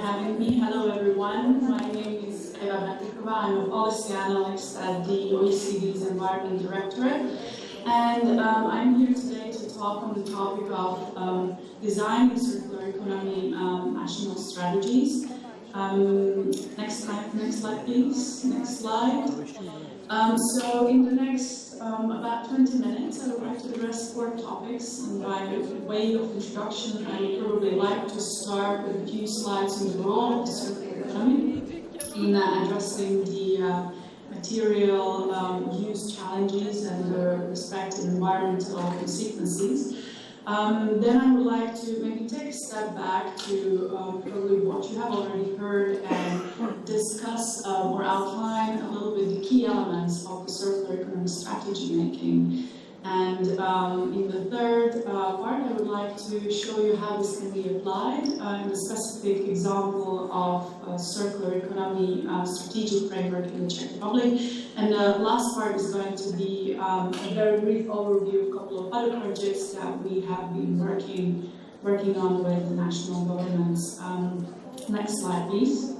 having me. Hello, everyone. My name is Eva Barteková. I'm a policy analyst at the OECD's Environment Directorate. And I'm here today to talk on the topic of designing circular economy national strategies. Next slide, please. Next slide. So in the next about 20 minutes, I would like to address 4 topics. And by way of introduction, I would probably like to start with a few slides on the role of the circular economy in addressing the material use challenges and the respective environmental consequences. Then I would like to maybe take a step back to probably what you have already heard and discuss or outline a little bit the key elements of the circular economy strategy making. And in the third part, I would like to show you how this can be applied in a specific example of circular economy strategic framework in the Czech Republic. And the last part is going to be a very brief overview of a couple of other projects that we have been working on with the national governments. Next slide, please.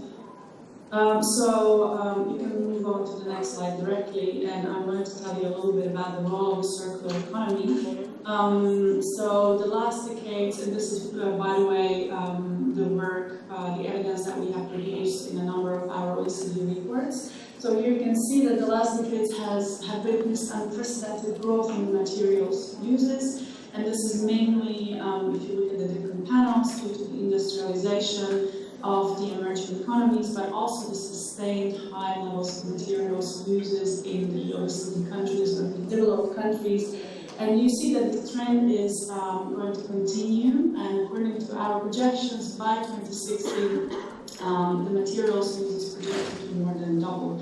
You can move on to the next slide directly, and I'm going to tell you a little bit about the role of the circular economy. So the last decades, and this is, by the way, the work, the evidence that we have produced in a number of our OECD reports. So here you can see that the last decades have witnessed unprecedented growth in materials uses, and this is mainly, if you look at the different panels, due to the industrialization of the emerging economies, but also the sustained high levels of materials uses in the OECD countries or the developed countries. And you see that the trend is going to continue, and according to our projections, by 2060, the materials use is projected to more than double.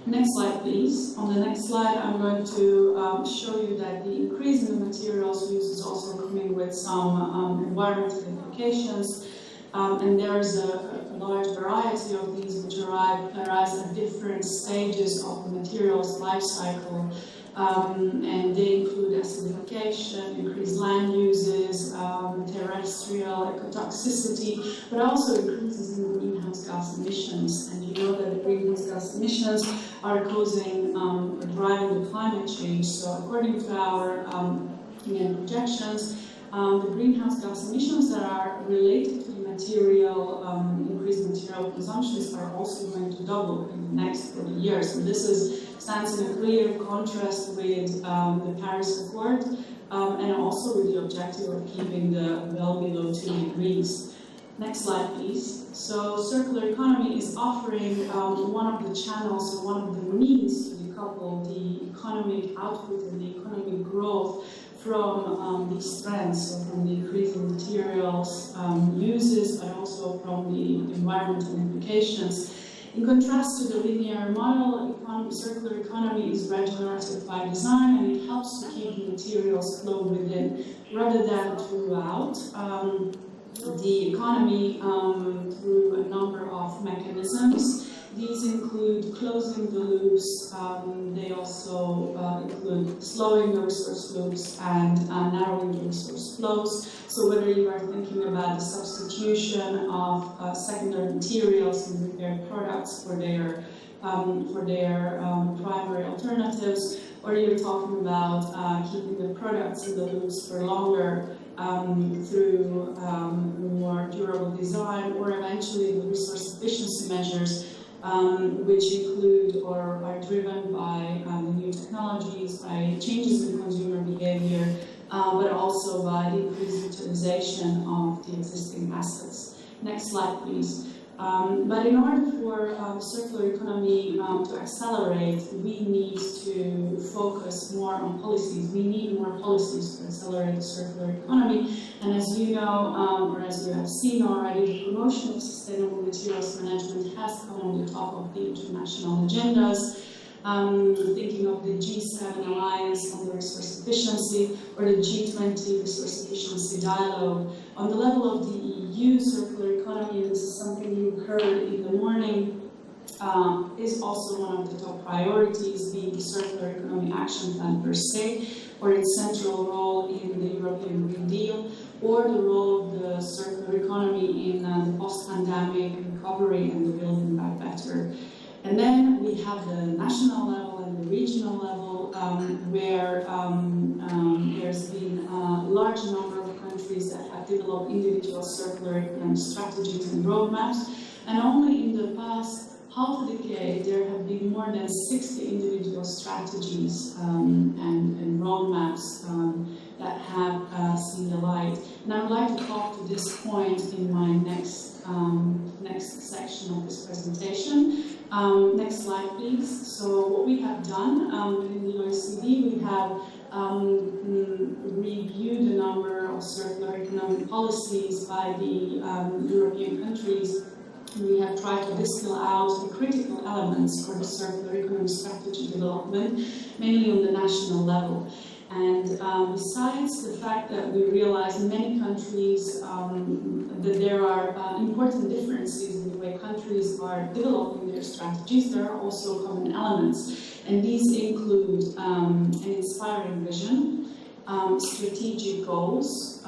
Next slide, please. On the next slide, I'm going to show you that the increase in the materials use is also coming with some environmental implications. And there's a large variety of these which arise at different stages of the material's life cycle. And they include acidification, increased land uses, terrestrial ecotoxicity, but also increases in greenhouse gas emissions. And you know that the greenhouse gas emissions are causing or driving the climate change. So according to our projections, the greenhouse gas emissions that are related to the increased material consumptions are also going to double in the next 40 years. And this stands in a clear contrast with the Paris Accord and also with the objective of keeping the well below 2 degrees. Next slide, please. So circular economy is offering one of the channels or one of the means to decouple the economic output and the economic growth from these trends, so from the increasing materials uses, but also from the environmental implications. In contrast to the linear model, circular economy is regenerative by design, and it helps to keep the materials flow within rather than throughout the economy through a number of mechanisms. These include closing the loops, they also include slowing the resource loops and narrowing the resource flows. So whether you are thinking about the substitution of secondary materials and prepared products for their primary alternatives, or you're talking about keeping the products in the loops for longer through more durable design, or eventually the resource efficiency measures, which include or are driven by the new technologies, by changes in consumer behavior, but also by the increased utilization of the existing assets. Next slide, please. But in order for circular economy to accelerate, we need to focus more on policies. We need more policies to accelerate the circular economy. And as you know, or as you have seen already, the promotion of sustainable materials management has come on the top of the international agendas. Thinking of the G7 Alliance on the resource efficiency, or the G20 resource efficiency dialogue. On the level of the EU, circular economy, and this is something you heard in the morning, is also one of the top priorities, being the Circular Economy Action Plan per se, or its central role in the European Green Deal, or the role of the circular economy in the post-pandemic recovery and the building back better. And then we have the national level and the regional level, where there's been a large number of countries that have developed individual circular economic strategies and roadmaps. And only in the past half a decade, there have been more than 60 individual strategies and roadmaps that have seen the light. And I would like to talk to this point in my next section of this presentation. Next slide, please. So what we have done within the OECD, we have reviewed a number of circular economic policies by the European countries. We have tried to distill out the critical elements for the circular economy strategy development, mainly on the national level. And besides the fact that we realize in many countries that there are important differences in the way countries are developing their strategies, there are also common elements. And these include an inspiring vision, strategic goals,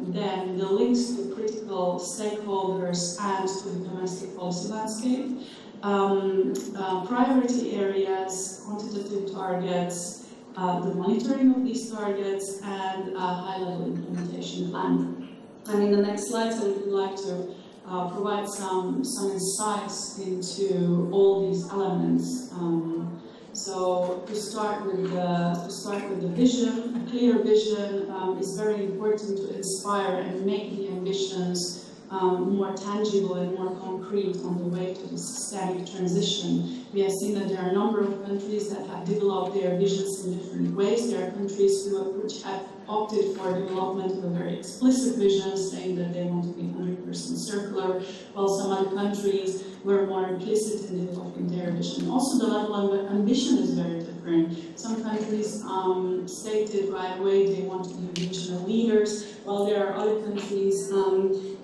then the links to critical stakeholders and to the domestic policy landscape, priority areas, quantitative targets, the monitoring of these targets, and a high-level implementation plan. And in the next slides, I would like to provide some insights into all these elements. So to start with the vision, a clear vision is very important to inspire and make the ambitions more tangible and more concrete on the way to the systemic transition. We have seen that there are a number of countries that have developed their visions in different ways. There are countries which have opted for development of a very explicit vision, saying that they want to be 100% circular, while some other countries were more implicit in developing their vision. Also, the level of ambition is very different. Some countries stated right away they want to be regional leaders, while there are other countries who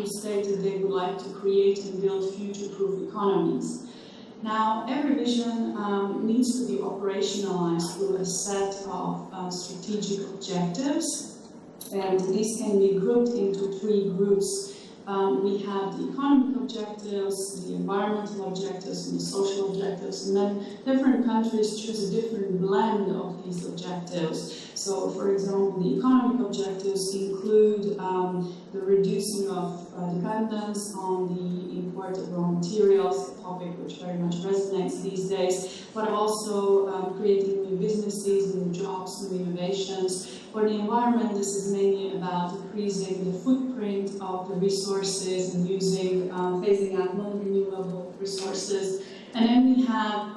stated they would like to create and build future-proof economies. Now, every vision needs to be operationalized through a set of strategic objectives, and these can be grouped into three groups. We have the economic objectives, the environmental objectives, and the social objectives, and then different countries choose a different blend of these objectives. So, for example, the economic objectives include the reducing of dependence on the import of raw materials, a topic which very much resonates these days, but also creating new businesses, new jobs, new innovations. For the environment, this is mainly about decreasing the footprint of the resources and phasing out non-renewable resources. And then we have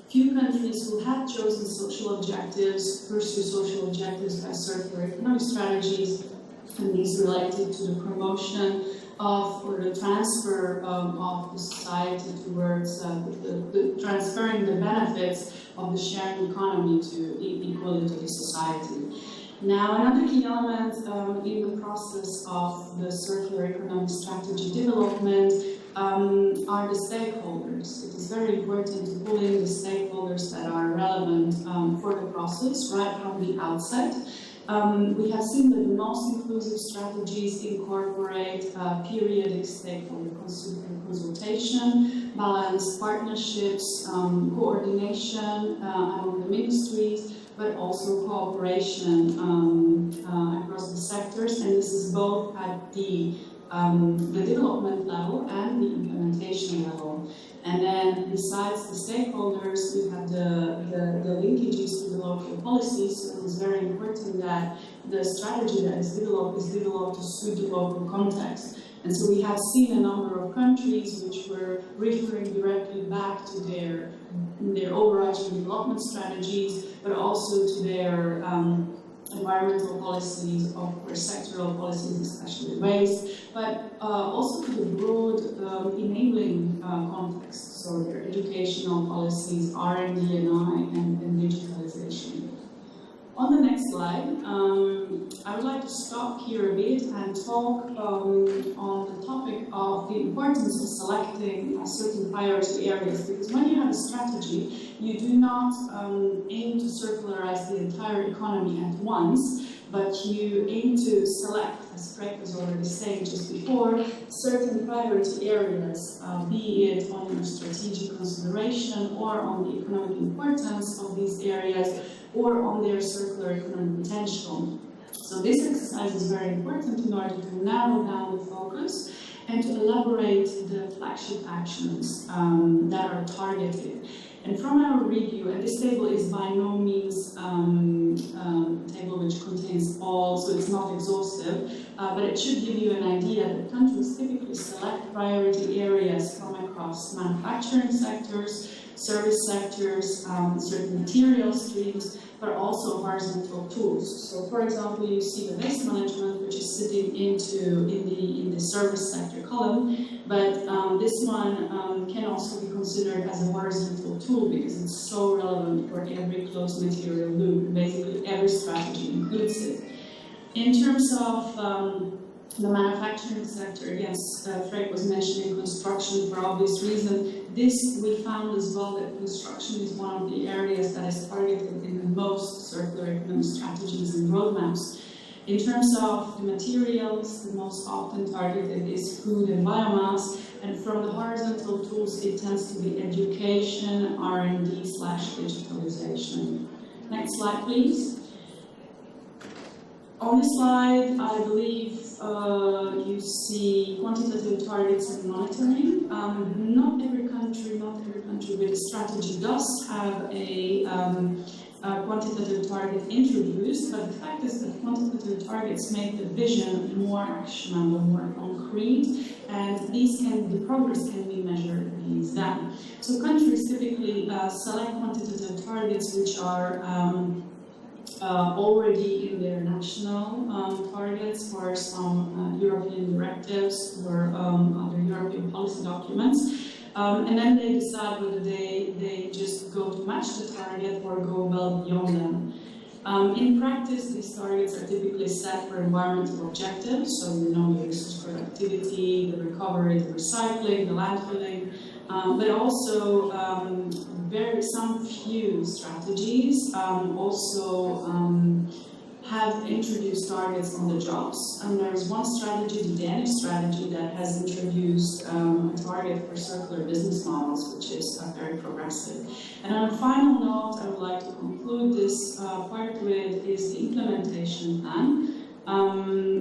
few countries who have chosen social objectives, pursue social objectives by circular economic strategies, and these related to the promotion of or the transfer of the society towards transferring the benefits of the sharing economy to equally to the society. Now, another key element in the process of the circular economic strategy development are the stakeholders. It is very important to pull in the stakeholders that are relevant for the process right from the outset. We have seen that the most inclusive strategies incorporate periodic stakeholder consultation, balanced partnerships, coordination among the ministries, but also cooperation across the sectors, and this is both at the development level and the implementation level. And then besides the stakeholders, we have the linkages to the local policies, so it is very important that the strategy that is developed to suit the local context. And so we have seen a number of countries which were referring directly back to their overarching development strategies, but also to their environmental policies, or sectoral policies, especially waste, but also to the broad enabling context, so their educational policies, R&D and digitalization. On the next slide, I would like to stop here a bit and talk on the topic of the importance of selecting certain priority areas, because when you have a strategy, you do not aim to circularize the entire economy at once, but you aim to select, as Craig was already saying just before, certain priority areas, be it on your strategic consideration or on the economic importance of these areas or on their circular economic potential. So this exercise is very important in order to narrow down the focus and to elaborate the flagship actions that are targeted. And from our review, and this table is by no means a table which contains all, so it's not exhaustive, but it should give you an idea that countries typically select priority areas from across manufacturing sectors, service sectors, certain material streams, but also horizontal tools. So, for example, you see the waste management, which is sitting in the service sector column, but this one can also be considered as a horizontal tool because it's so relevant for every closed material loop. Basically, every strategy includes it. In terms of the manufacturing sector, yes, Frank was mentioning construction for obvious reason. This we found as well that construction is one of the areas that is targeted in the most circular economy strategies and roadmaps. In terms of the materials, the most often targeted is food and biomass, and from the horizontal tools, it tends to be education, R&D/digitalization. Next slide, please. On this slide, I believe you see quantitative targets and monitoring. Not every country with a strategy does have a quantitative target introduced, but the fact is that quantitative targets make the vision more actionable, more concrete, and the progress can be measured against them. So countries typically select quantitative targets which are already in their national targets for some European directives or other European policy documents. And then they decide whether they just go to match the target or go well beyond them. In practice, these targets are typically set for environmental objectives, so you know the resource productivity, the recovery, the recycling, the landfilling, but also some few strategies also have introduced targets on the jobs, and there's one strategy, the Danish strategy, that has introduced a target for circular business models, which is very progressive. And on a final note, I would like to conclude this part with is the implementation plan.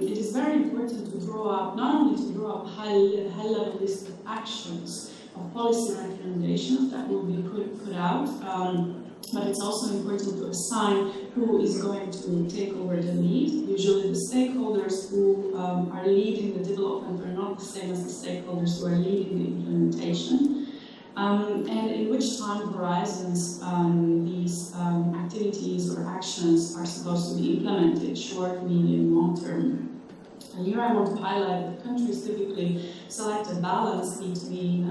It is very important to draw up, not only to draw up high-level list of actions, of policy recommendations that will be put out, but it's also important to assign who is going to take over the lead. Usually the stakeholders who are leading the development are not the same as the stakeholders who are leading the implementation. And in which time horizons these activities or actions are supposed to be implemented, short, medium, long term. And here I want to highlight that countries typically select a balance between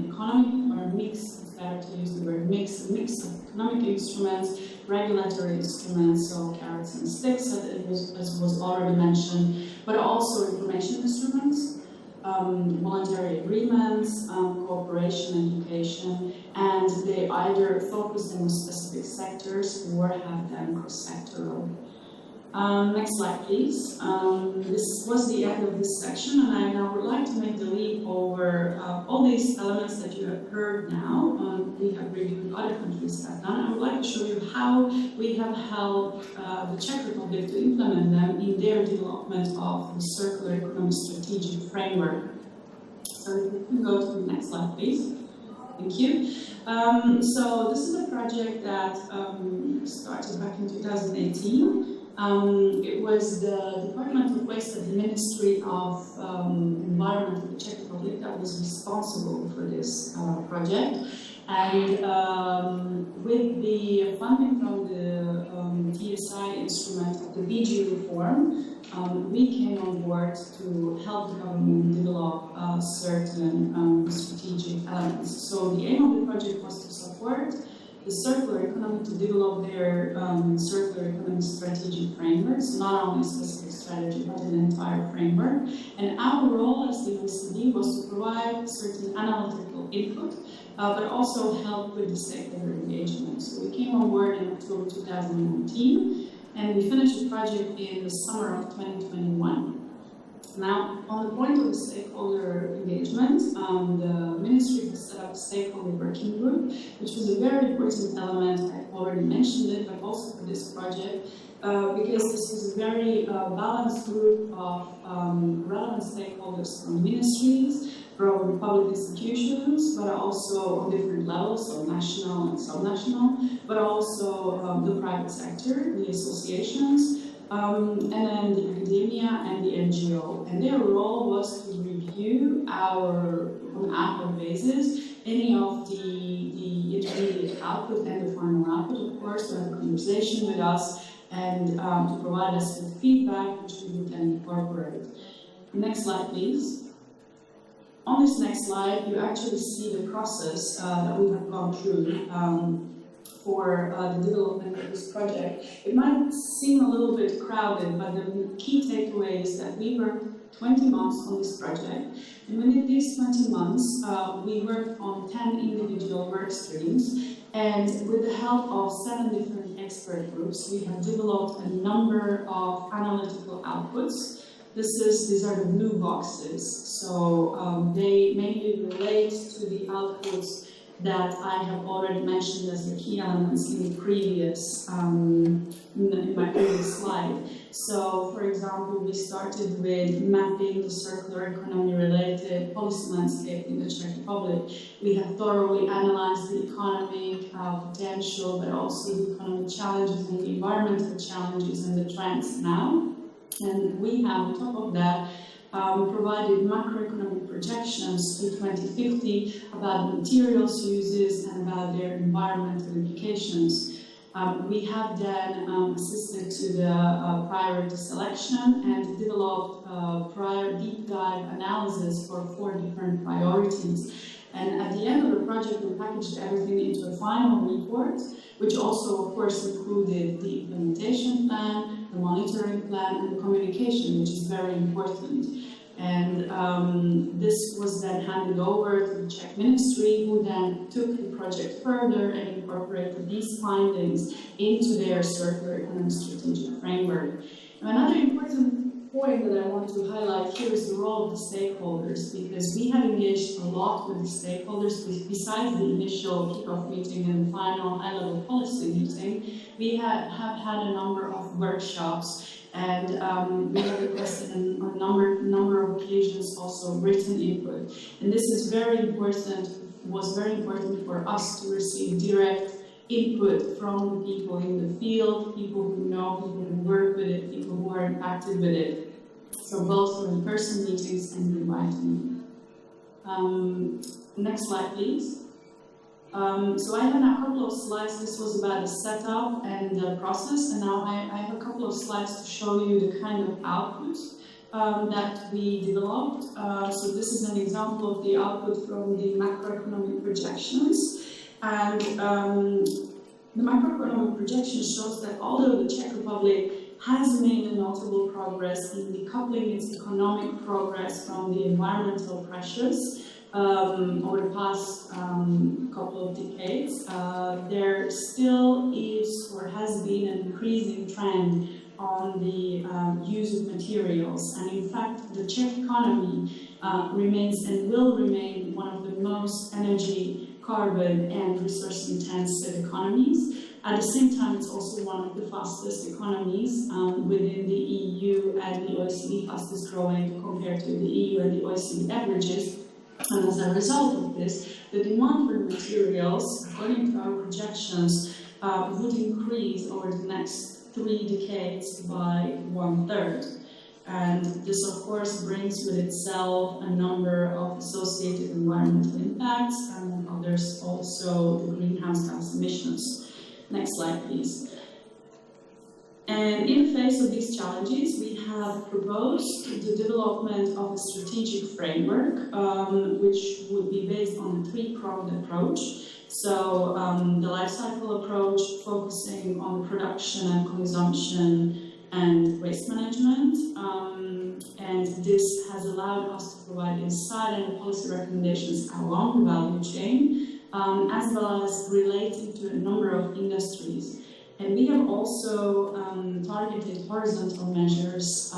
economic or mix, it's better to use the word mix, a mix of economic instruments, regulatory instruments, so carrots and sticks, as was already mentioned, but also information instruments, voluntary agreements, cooperation, education, and they either focus them on specific sectors or have them cross-sectoral. Next slide, please. This was the end of this section, and I now would like to make the leap over all these elements that you have heard now. We have reviewed other countries have done. I would like to show you how we have helped the Czech Republic to implement them in their development of the circular economy strategic framework. So if you can go to the next slide, please. Thank you. So this is a project that started back in 2018. It was the Department of Waste at the Ministry of Environment of the Czech Republic that was responsible for this project. And with the funding from the TSI instrument of the BG reform, we came on board to help the government develop certain strategic elements. So the aim of the project was to support the circular economy to develop their circular economy strategic frameworks, not only a specific strategy, but an entire framework. And our role as the OECD was to provide certain analytical input, but also help with the stakeholder engagement. So we came on board in October 2019. and we finished the project in the summer of 2021. Now, on the point of the stakeholder engagement, the Ministry has set up a stakeholder working group, which was a very important element. I already mentioned it, but also for this project, because this was a very balanced group of relevant stakeholders from ministries, from public institutions, but also on different levels, so national and subnational, but also the private sector, the associations, and then the academia and the NGO. And their role was to review on an ad hoc basis any of the intermediate output and the final output, of course, to have a conversation with us and to provide us with feedback, which we would then incorporate. Next slide, please. On this next slide, you actually see the process that we have gone through for the development of this project. It might seem a little bit crowded, but the key takeaway is that we worked 20 months on this project. And within these 20 months, we worked on 10 individual work streams. And with the help of 7 different expert groups, we have developed a number of analytical outputs. These are the blue boxes. So they mainly relate to the outputs that I have already mentioned as the key elements in the previous, in my previous slide. So, for example, we started with mapping the circular economy related policy landscape in the Czech Republic. We have thoroughly analyzed the economic potential, but also the economic challenges and the environmental challenges and the trends now. And we have, on top of that, provided macroeconomic projections to 2050 about the materials uses and about their environmental implications. We have then assisted to the priority selection and developed prior deep dive analysis for 4 different priorities. And at the end of the project, we packaged everything into a final report, which also, of course, included the implementation plan, the monitoring plan, and the communication, which is very important. And this was then handed over to the Czech Ministry, who then took the project further and incorporated these findings into their circular economy strategic framework. And another important point that I want to highlight here is the role of the stakeholders, because we have engaged a lot with the stakeholders. Besides the initial kickoff meeting and the final high-level policy meeting, we have had a number of workshops, and we have requested on a number of occasions also written input. And this is was very important for us to receive direct input from the people in the field, people who know, people who work with it, people who are impacted with it. So both for in-person meetings and inviting. Next slide, please. So I have a couple of slides. This was about the setup and the process, and now I have a couple of slides to show you the kind of output that we developed. So this is an example of the output from the macroeconomic projections. And the macroeconomic projection shows that although the Czech Republic has made a notable progress in decoupling its economic progress from the environmental pressures over the past couple of decades, there still is or has been an increasing trend on the use of materials. And in fact, the Czech economy remains and will remain one of the most energy, carbon and resource intensive economies. At the same time, it's also one of the fastest economies within the EU and the OECD, fastest growing compared to the EU and the OECD averages. And as a result of this, the demand for materials, according to our projections, would increase over the next 3 decades by 1/3. And this, of course, brings with itself a number of associated environmental impacts, and others also the greenhouse gas emissions. Next slide, please. And in the face of these challenges, we have proposed the development of a strategic framework, which would be based on a 3-pronged approach. So the life cycle approach, focusing on production and consumption and waste management, and this has allowed us to provide insight and policy recommendations along the value chain, as well as relating to a number of industries. And we have also targeted horizontal measures,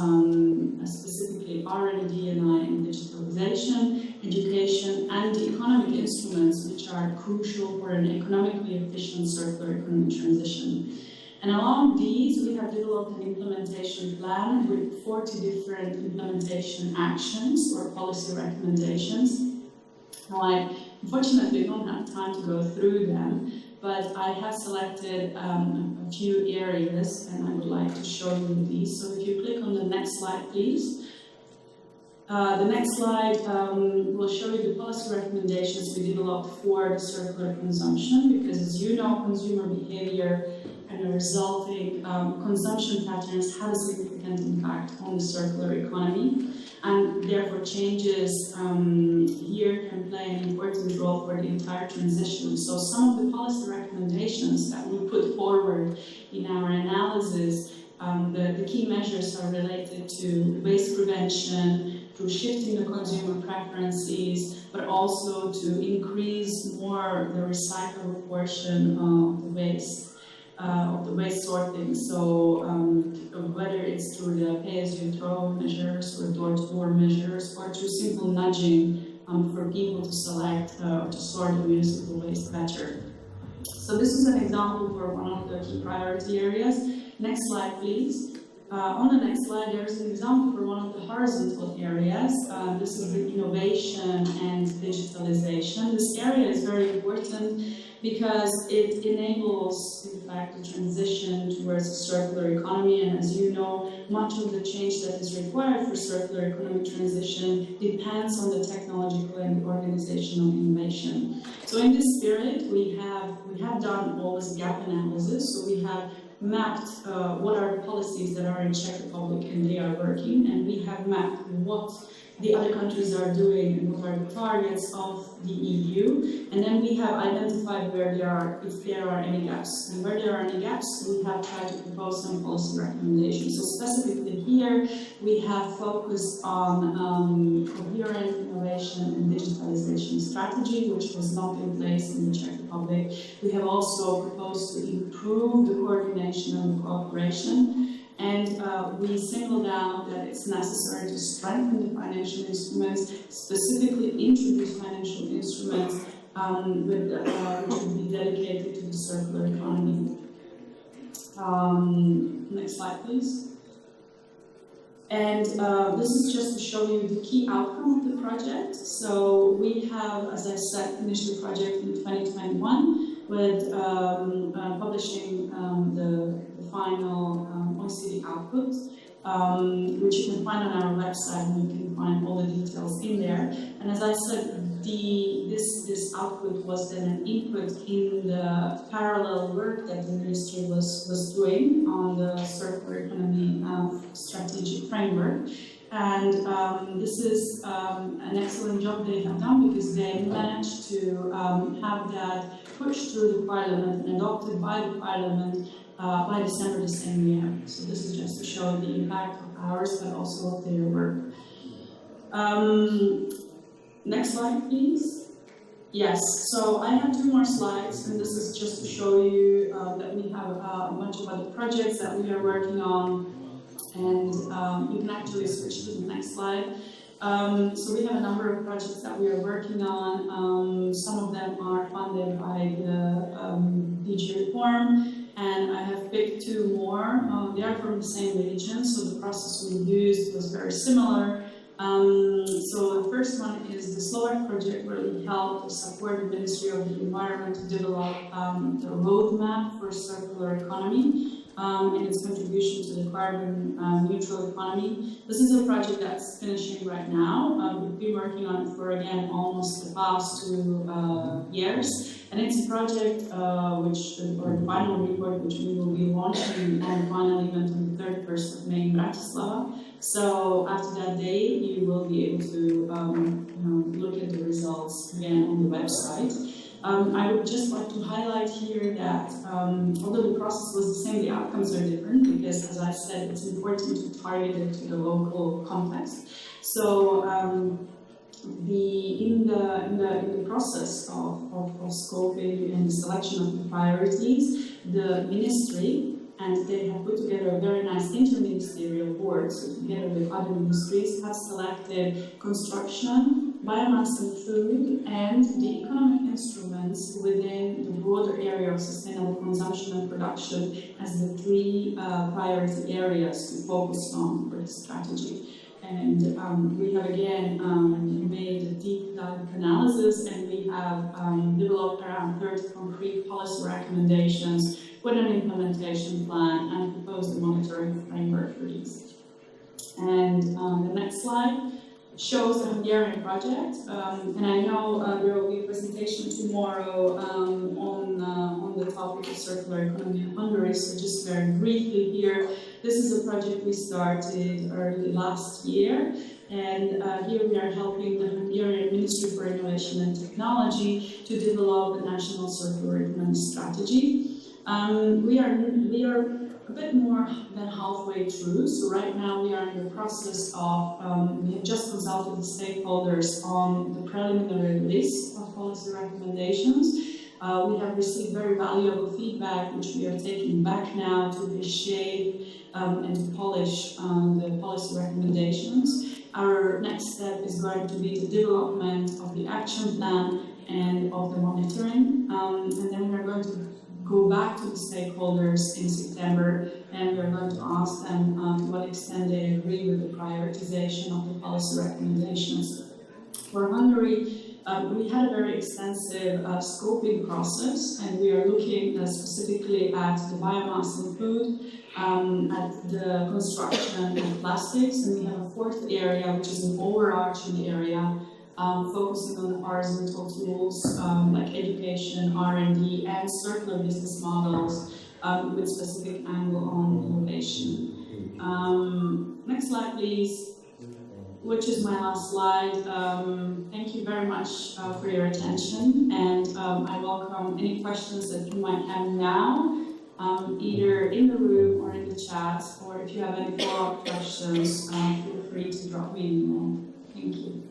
specifically R&D and digitalization, education, and economic instruments, which are crucial for an economically efficient circular economy transition. And along these, we have developed an implementation plan with 40 different implementation actions or policy recommendations. Now, I unfortunately don't have time to go through them, but I have selected a few areas, and I would like to show you these. So if you click on the next slide, please. The next slide will show you the policy recommendations we developed for the circular consumption, because as you know, consumer behavior and the resulting consumption patterns have a significant impact on the circular economy. And therefore changes here can play an important role for the entire transition. So some of the policy recommendations that we put forward in our analysis, the key measures are related to waste prevention, to shifting the consumer preferences, but also to increase more the recyclable portion of the waste. Sorting. So whether it's through the pay-as-you-throw measures or door-to-door measures or through simple nudging for people to select or to sort the municipal waste better. So this is an example for one of the key priority areas. Next slide, please. On the next slide, there's an example for one of the horizontal areas. This is the innovation and digitalization. This area is very important because it enables, in fact, the transition towards a circular economy. And as you know, much of the change that is required for circular economy transition depends on the technological and the organizational innovation. So in this spirit, we have done always gap analysis. So we have mapped what are the policies that are in Czech Republic and they are working, and we have mapped what the other countries are doing and what are the targets of the EU, and then we have identified where there are, if there are any gaps. And where there are any gaps, we have tried to propose some policy recommendations. So specifically here, we have focused on coherent innovation and digitalization strategy, which was not in place in the Czech Republic. We have also proposed to improve the coordination and the cooperation. And we singled out that it's necessary to strengthen the financial instruments, specifically introduce financial instruments which would be dedicated to the circular economy. Next slide, please. And this is just to show you the key outcome of the project. So we have, as I said, finished the project in 2021 with publishing the final OECD output, which you can find on our website, and you can find all the details in there. And as I said, this output was then an input in the parallel work that the ministry was doing on the circular economy strategic framework. And this is an excellent job they have done, because they managed to have that pushed through the parliament and adopted by the parliament by December the same year. So this is just to show the impact of ours, but also of their work. Next slide, please. Yes, so I have 2 more slides, and this is just to show you that we have a bunch of other projects that we are working on, and you can actually switch to the next slide. So we have a number of projects that we are working on. Some of them are funded by the DG Reform, and I have picked 2 more. They are from the same region, so the process we used was very similar. So the first one is the Slovak project, where we helped support the Ministry of the Environment to develop the roadmap for circular economy and its contribution to the carbon neutral economy. This is a project that's finishing right now. We've been working on it for, again, almost the past 2 years. And it's a project or the final report, which we will be launching on the final event on the 31st of May in Bratislava. So after that day, you will be able to look at the results again on the website. I would just like to highlight here that although the process was the same, the outcomes are different, because, as I said, it's important to target it to the local context. So in the process of scoping and the selection of the priorities, the ministry, and they have put together a very nice interministerial board, so together with other ministries have selected construction, biomass and food, and the economic instruments within the broader area of sustainable consumption and production as the three priority areas to focus on for this strategy. And we have again made a deep dive analysis, and we have developed around 30 concrete policy recommendations with an implementation plan and proposed a monitoring framework for these. And the next slide shows the Hungarian project, and I know there will be a presentation tomorrow on the topic of circular economy in Hungary, so just very briefly here, this is a project we started early last year, and here we are helping the Hungarian Ministry for Innovation and Technology to develop the national circular economy strategy. We are a bit more than halfway through, so right now we are in the process of, we have just consulted the stakeholders on the preliminary list of policy recommendations. We have received very valuable feedback, which we are taking back now to reshape and to polish the policy recommendations. Our next step is going to be the development of the action plan and of the monitoring, and then we are going to go back to the stakeholders in September, and we're going to ask them to what extent they agree with the prioritization of the policy recommendations. For Hungary, we had a very extensive scoping process, and we are looking specifically at the biomass and food, at the construction and plastics, and we have a fourth area, which is an overarching area, focusing on horizontal tools like education, R&D, and circular business models with specific angle on innovation. Next slide, please, which is my last slide. Thank you very much for your attention, and I welcome any questions that you might have now, either in the room or in the chat, or if you have any follow-up questions, feel free to drop me an email. Thank you.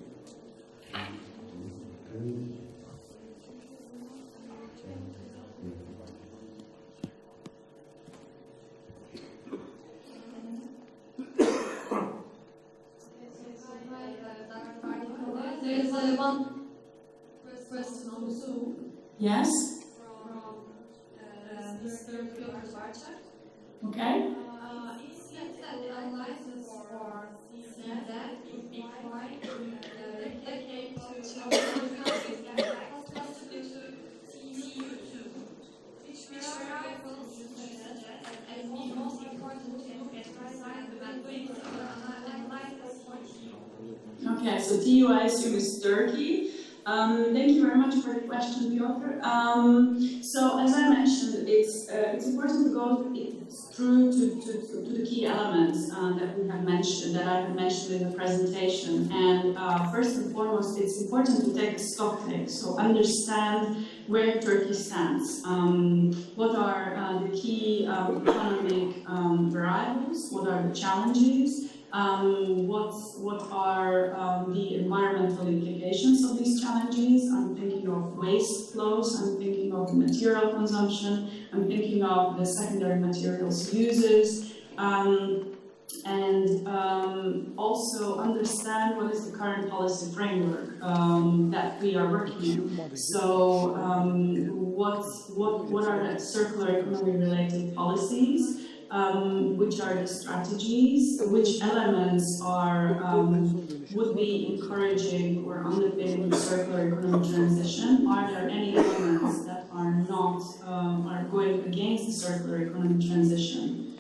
There is one question on Zoom. Yes? From Mr. Barteková. Okay. It seems that the license for that is required to replicate to other countries and possibly to EU2, which articles suggest as the most important to look at precise and doing a license for EU. Okay, so TU, I assume, is Turkey. Thank you very much for the question, Piotr. So, as I mentioned, it's important to go through to the key elements that we have mentioned, that I have mentioned in the presentation. And first and foremost, it's important to take a stock take, so understand where Turkey stands. What are the key economic variables? What are the challenges? What are the environmental implications of these challenges? I'm thinking of waste flows, I'm thinking of material consumption, I'm thinking of the secondary materials uses, and also understand what is the current policy framework that we are working in. So what are the circular economy related policies? Which are the strategies, which elements are would be encouraging or underpinning the circular economy transition? Are there any elements that are not are going against the circular economy transition?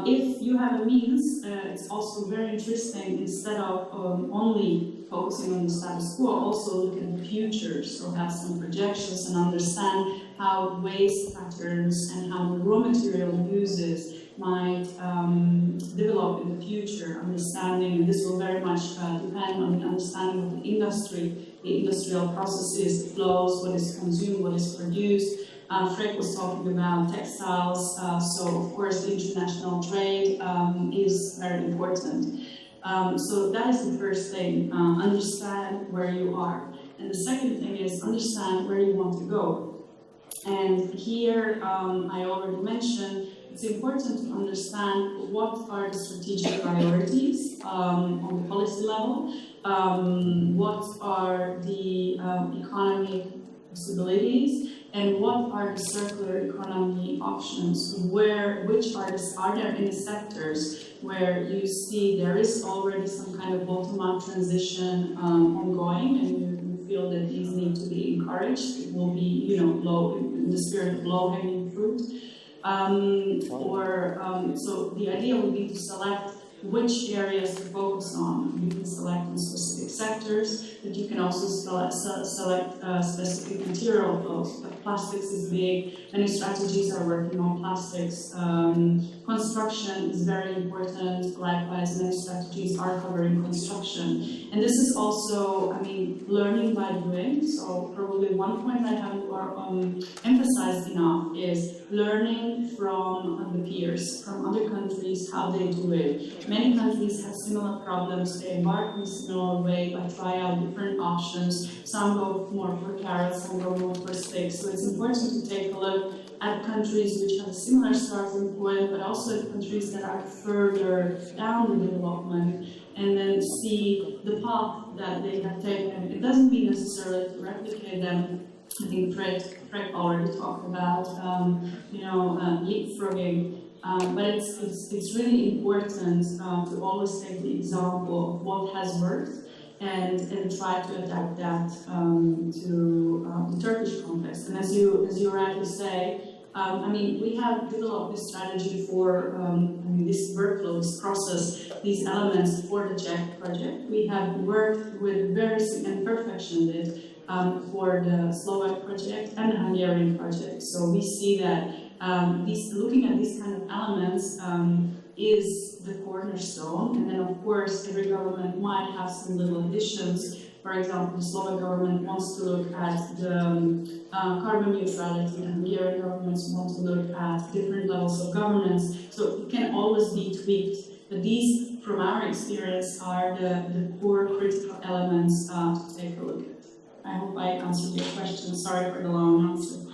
If you have a means, it's also very interesting, instead of only focusing on the status quo, also look at the future, so have some projections and understand how waste patterns and how the raw material uses might develop in the future, understanding, and this will very much depend on the understanding of the industry, the industrial processes, the flows, what is consumed, what is produced. Fred was talking about textiles, so of course the international trade is very important. So that is the first thing, understand where you are. And the second thing is understand where you want to go. And here, I already mentioned, it's important to understand what are the strategic priorities on the policy level, what are the economic possibilities, and what are the circular economy options, which are there any sectors where you see there is already some kind of bottom-up transition ongoing, and you feel that these need to be encouraged. It will be, in the spirit of low-hanging fruit. So the idea would be to select which areas to focus on. You can select on specific sectors, but you can also select specific material flows. But plastics is big. Many strategies are working on plastics. Construction is very important. Likewise, many strategies are covering construction. And this is also, learning by doing. So probably one point I haven't emphasized enough is learning from the peers, from other countries, how they do it. Many countries have similar problems. They embark in a similar way, but try out different options. Some go more for carrots, some go more for sticks. So it's important to take a look at countries which have a similar starting point, but also at countries that are further down in development, and then see the path that they have taken. It doesn't mean necessarily to replicate them. I think Fred already talked about, leapfrogging. But it's really important to always take the example of what has worked and try to adapt that to the Turkish context. And as you rightly say, we have developed this strategy for this workflow, this process, these elements for the Czech project. We have worked with and perfectioned it for the Slovak project and the Hungarian project. So we see that looking at these kind of elements is the cornerstone, and then of course every government might have some little additions. For example, the Slovak government wants to look at the carbon neutrality, and Hungarian governments want to look at different levels of governance. So it can always be tweaked, but these, from our experience, are the core critical elements to take a look at. I hope I answered your question. Sorry for the long answer.